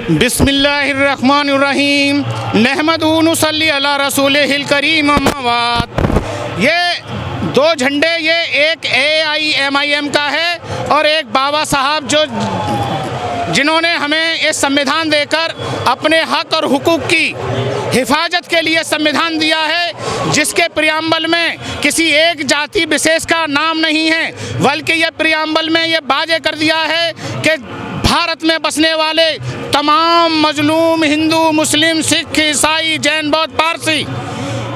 बिस्मिल्लाहिर्रहमानिर्रहीम नहमदु नसल्ली अला रसूलिहिल करीम अम्मा बाद। ये दो झंडे, ये एक AIMIM का है और एक बाबा साहब जिन्होंने हमें ये संविधान देकर अपने हक और हुकूक की हिफाजत के लिए संविधान दिया है, जिसके प्रियम्बल में किसी एक जाति विशेष का नाम नहीं है, बल्कि ये प्रियम्बल में ये वाजे कर दिया है कि भारत में बसने वाले तमाम मजलूम हिंदू, मुस्लिम, सिख, ईसाई, जैन, बौद्ध, पारसी,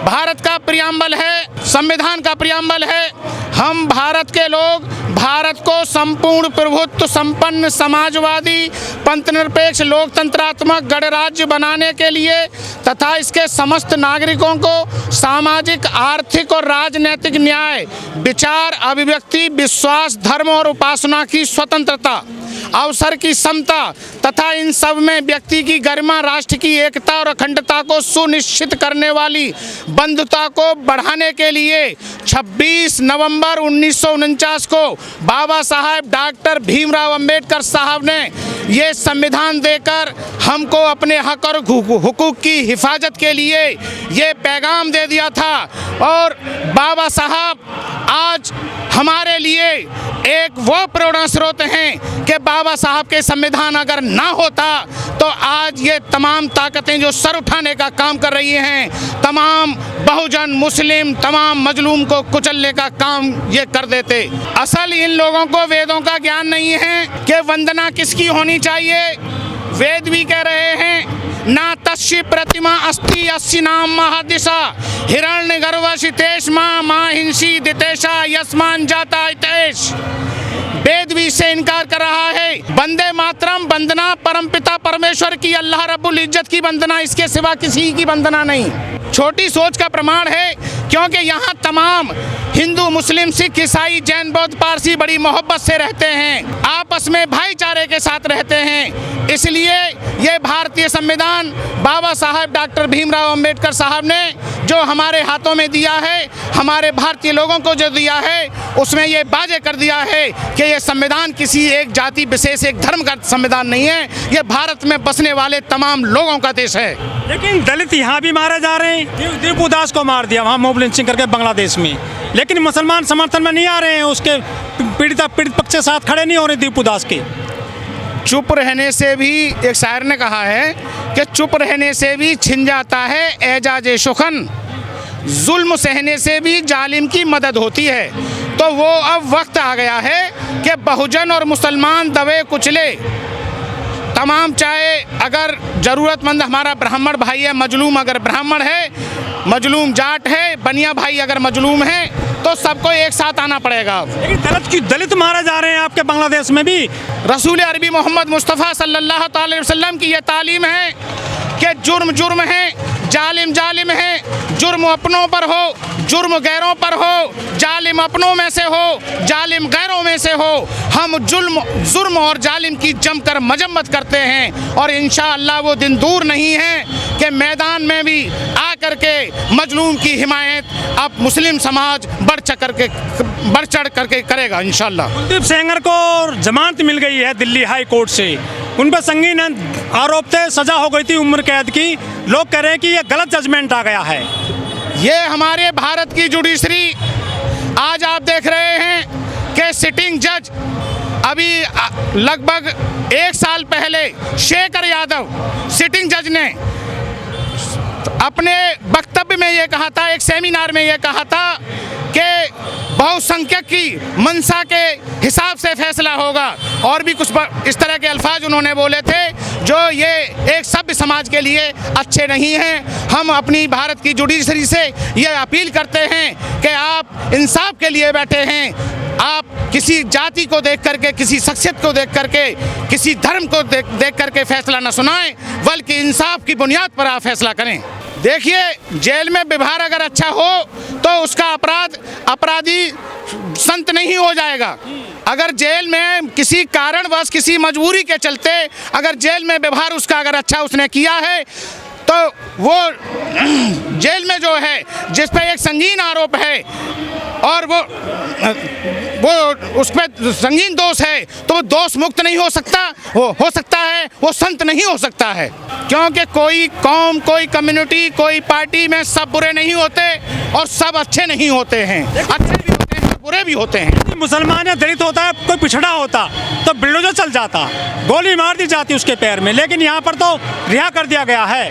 भारत का प्रियम्बल है, संविधान का प्रियम्बल है। हम भारत के लोग भारत को संपूर्ण प्रभुत्व संपन्न समाजवादी पंथनिरपेक्ष लोकतंत्रात्मक गणराज्य बनाने के लिए तथा इसके समस्त नागरिकों को सामाजिक, आर्थिक और राजनीतिक न्याय, विचार, अभिव्यक्ति, विश्वास, धर्म और उपासना की स्वतंत्रता, अवसर की समता तथा इन सब में व्यक्ति की गरिमा, राष्ट्र की एकता और अखंडता को सुनिश्चित करने वाली बंधुता को बढ़ाने के लिए 26 नवंबर 1949 को बाबा साहब डॉक्टर भीमराव अंबेडकर साहब ने ये संविधान देकर हमको अपने हक और हुकूक की हिफाजत के लिए ये पैगाम दे दिया था। और बाबा साहब आज हमारे लिए एक वो प्रेरणा स्रोत हैं कि बाबा साहब के संविधान अगर ना होता तो आज ये तमाम ताकतें जो सर उठाने का काम कर रही हैं, तमाम बहुजन, मुस्लिम, तमाम मजलूम को कुचलने का काम ये कर देते। असल इन लोगों को वेदों का ज्ञान नहीं है कि वंदना किसकी होनी चाहिए। वेद भी कह रहे हैं ना तस्य प्रतिमा अस्ति अस्ति नाम महादिशा हिरण्य गर्भशितेश माँ हिंसी दितेशा यस्मान जाता हितेश। वेद भी इससे इनकार कर रहा है। वंदे मातरम वंदना परमपिता परमेश्वर की, अल्लाह रब्बुल इज्जत की वंदना, इसके सिवा किसी की वंदना नहीं। छोटी सोच का प्रमाण है, क्योंकि यहाँ तमाम हिंदू, मुस्लिम, सिख, ईसाई, जैन, बौद्ध, पारसी बड़ी मोहब्बत से रहते हैं, आपस में भाईचारे के साथ रहते हैं। इसलिए ये भारतीय संविधान बाबा साहब डॉक्टर भीमराव अंबेडकर साहब ने जो हमारे हाथों में दिया है, हमारे भारतीय लोगों को जो दिया है, उसमें ये वाजे कर दिया है कि ये संविधान किसी एक जाति विशेष, एक धर्म का संविधान नहीं है, ये भारत में बसने वाले तमाम लोगों का देश है। लेकिन दलित यहाँ भी मारे जा रहे हैं। दीपू दास को मार दिया वहाँ मॉब लिंचिंग करके बांग्लादेश में, लेकिन मुसलमान समर्थन में नहीं आ रहे हैं, उसके पीड़ित पक्ष के साथ खड़े नहीं हो रहे दीपू दास के। चुप रहने से भी, एक शायर ने कहा है कि चुप रहने से भी छिन जाता है एजाज सुखन, जुल्म सहने से भी जालिम की मदद होती है। तो वो अब वक्त आ गया है कि बहुजन और मुसलमान दबे कुचले तमाम, चाहे अगर ज़रूरतमंद हमारा ब्राह्मण भाई है, मजलूम अगर ब्राह्मण है, मजलूम जाट है, बनिया भाई अगर मजलूम है, तो सबको एक साथ आना पड़ेगा। लेकिन दलित मारे जा रहे हैं आपके बांग्लादेश में भी। रसूल अरबी मोहम्मद मुस्तफ़ा सल्लल्लाहु अलैहि वसल्लम की ये तालीम है कि जुर्म जुर्म है, जालिम जालिम है, जुर्म अपनों पर हो, जुर्म गैरों पर हो, जालिम अपनों में से हो, जालिम गैरों में से हो। हम जुर्म और जालिम की जमकर मजम्मत करते हैं और इंशाअल्लाह वो दिन दूर नहीं है कि मैदान में भी आकर के मजलूम की हिमायत अब मुस्लिम समाज बढ़ चढ़ करके करेगा इंशाअल्लाह। कुलदीप सेंगर को जमानत मिल गई है दिल्ली हाई कोर्ट से, उन पर संगीन आरोप थे, सजा हो गई थी उम्र कैद की। लोग कह रहे हैं कि ये गलत जजमेंट आ गया है। ये हमारे भारत की जुडिशरी, आज आप देख रहे हैं कि सिटिंग जज अभी लगभग 1 साल पहले शेखर यादव सिटिंग जज ने अपने वक्तव्य में ये कहा था, एक सेमिनार में ये कहा था कि बहुसंख्यक की मंशा के हिसाब से फैसला होगा, और भी कुछ इस तरह के अल्फाज उन्होंने बोले थे जो ये एक सभ्य समाज के लिए अच्छे नहीं हैं। हम अपनी भारत की जुडिशरी से ये अपील करते हैं कि आप इंसाफ के लिए बैठे हैं, आप किसी जाति को देख करके, किसी शख्सियत को देख करके, किसी धर्म को देख करके फैसला न सुनाएं, बल्कि इंसाफ की बुनियाद पर आप फैसला करें। देखिए, जेल में व्यवहार अगर अच्छा हो तो उसका अपराधी संत नहीं हो जाएगा। अगर जेल में किसी कारणवश, किसी मजबूरी के चलते अगर जेल में व्यवहार उसका अगर अच्छा उसने किया है, तो वो जेल में जो है, जिस पर एक संगीन आरोप है और वो उसमें संगीन दोष है, तो वो दोष मुक्त नहीं हो सकता, हो सकता है वो संत नहीं हो सकता है। क्योंकि कोई कौम, कोई कम्युनिटी, कोई पार्टी में सब बुरे नहीं होते और सब अच्छे नहीं होते हैं। अच्छे भी होते हैं, बुरे भी होते हैं। मुसलमान या दलित होता है, कोई पिछड़ा होता तो बिल्डोजर चल जाता, गोली मार दी जाती उसके पैर में, लेकिन यहाँ पर तो रिहा कर दिया गया है।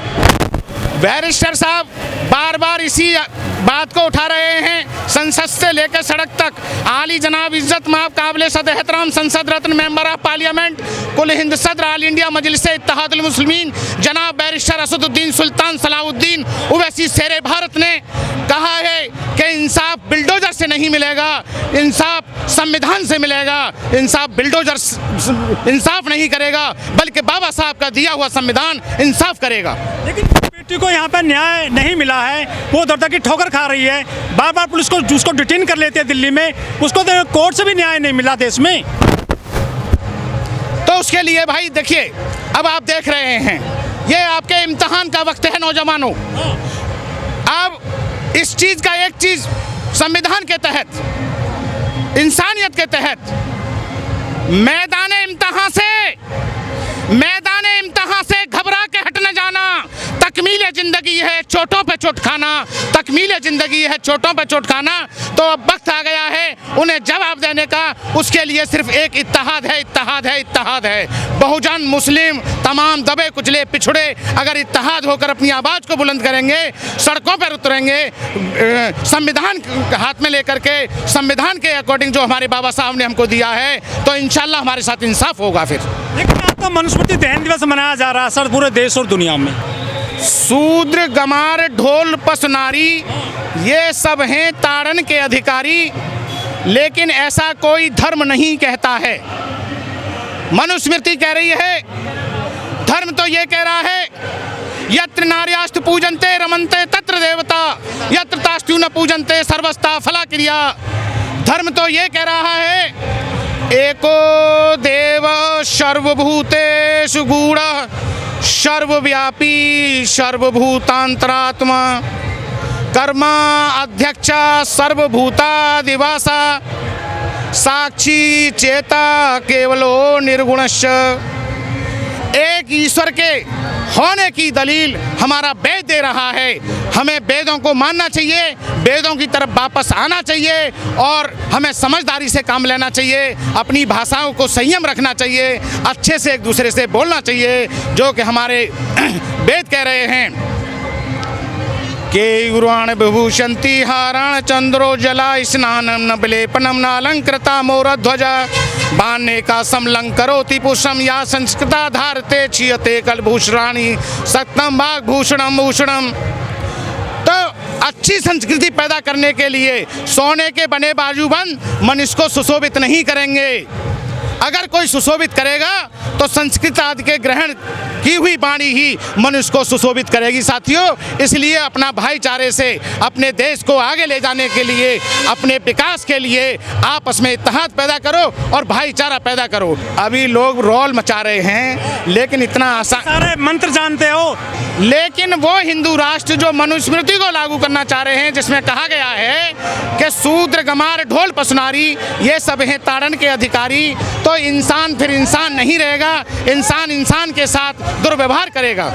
बैरिस्टर साहब बार बार इसी बात को उठा रहे हैं, संसद से लेकर सड़क तक। आली जनाब इज्जत माब काबिल सद एहतराम संसद रत्न मेंबर ऑफ पार्लियामेंट कुल हिंद सदर आल इंडिया मजलिस इत्तेहादुल मुस्लिमीन जनाब बैरिस्टर असदुद्दीन सुल्तान सलाहुद्दीन ओवैसी शेरे भारत ने कहा है कि इंसाफ बिल्डोजर से नहीं मिलेगा, इंसाफ संविधान से मिलेगा। इंसाफ बिल्डोजर इंसाफ नहीं करेगा, बल्कि बाबा साहब का दिया हुआ संविधान इंसाफ करेगा। लेकिन बेटी को यहाँ पर न्याय नहीं मिला है, वो दर्द की ठोकर खा रही है, बार बार पुलिस को उसको डिटेन कर लेते हैं दिल्ली में, उसको तो कोर्ट से भी न्याय नहीं मिला देश में। तो उसके लिए भाई देखिए, अब आप देख रहे हैं ये आपके इम्तिहान का वक्त है नौजवानों। अब इस चीज़ का एक चीज़ संविधान के तहत, इंसानियत के तहत, मैदान इम्तिहान से घबरा के हट न जाना। तकमील ज़िंदगी है चोटों पे चोट खाना, तकमील ज़िंदगी है चोटों पे चोट खाना। तो अब वक्त आ गया है उन्हें जवाब देने का। उसके लिए सिर्फ एक इत्तेहाद है, इत्तेहाद है, इत्तेहाद है। बहुजन मुस्लिम तमाम दबे कुचले पिछड़े अगर इत्तेहाद होकर अपनी आवाज़ को बुलंद करेंगे, सड़कों पर उतरेंगे, संविधान हाथ में लेकर के, संविधान के अकॉर्डिंग जो हमारे बाबा साहब ने हमको दिया है, तो इंशाल्लाह हमारे साथ इंसाफ होगा। फिर लेकिन आज तो मनुस्मृति दहन दिवस मनाया जा रहा है सर पूरे देश और दुनिया में। शूद्र गमार ढोल पस नारी ये सब हैं ताड़न के अधिकारी, लेकिन ऐसा कोई धर्म नहीं कहता है। मनुस्मृति कह रही है, धर्म तो ये कह रहा है यत्र नार्यास्तु पूजन्ते रमन्ते तत्र देवता यत्र तास्तु न पूजन्ते सर्वस्ता फला क्रिया। धर्म तो ये कह रहा है एको देव सर्वभूतेषु गूढ़ः सर्वव्यापी सर्वभूतांतरात्मा कर्मा अध्यक्षा सर्वभूतादिवासा साक्षी चेता केवलो निर्गुणश्च। एक ईश्वर के होने की दलील हमारा वेद दे रहा है। हमें वेदों को मानना चाहिए, वेदों की तरफ वापस आना चाहिए और हमें समझदारी से काम लेना चाहिए। अपनी भाषाओं को संयम रखना चाहिए, अच्छे से एक दूसरे से बोलना चाहिए, जो कि हमारे वेद कह रहे हैं के गुरुआण विभूषन्ति हाराण चंद्रोज्जला स्नानम न विलेपनम न अलंकृता मोरध्वजा बाने का समलंकरोति पुष्पम या संस्कृता धारते क्षीयते कलभूषणानि सत्तम भाग भूषणम भूषणम। तो अच्छी संस्कृति पैदा करने के लिए सोने के बने बाजूबंद मनुष्य को सुशोभित नहीं करेंगे। अगर कोई सुशोभित करेगा तो संस्कृत आदि के ग्रहण की हुई वाणी ही मनुष्य को सुशोभित करेगी। साथियों, इसलिए अपना भाईचारे से अपने देश को आगे ले जाने के लिए, अपने विकास के लिए आपस में इत्तेहाद पैदा करो और भाईचारा पैदा करो। अभी लोग रोल मचा रहे हैं, लेकिन इतना आसान, सारे मंत्र जानते हो, लेकिन वो हिंदू राष्ट्र जो मनुस्मृति को लागू करना चाह रहे हैं, जिसमें कहा गया है कि शूद्र गमार ढोल पसनारी ये सब हैं ताड़न के अधिकारी, तो इंसान फिर इंसान नहीं रहेगा, इंसान इंसान के साथ दुर्व्यवहार करेगा।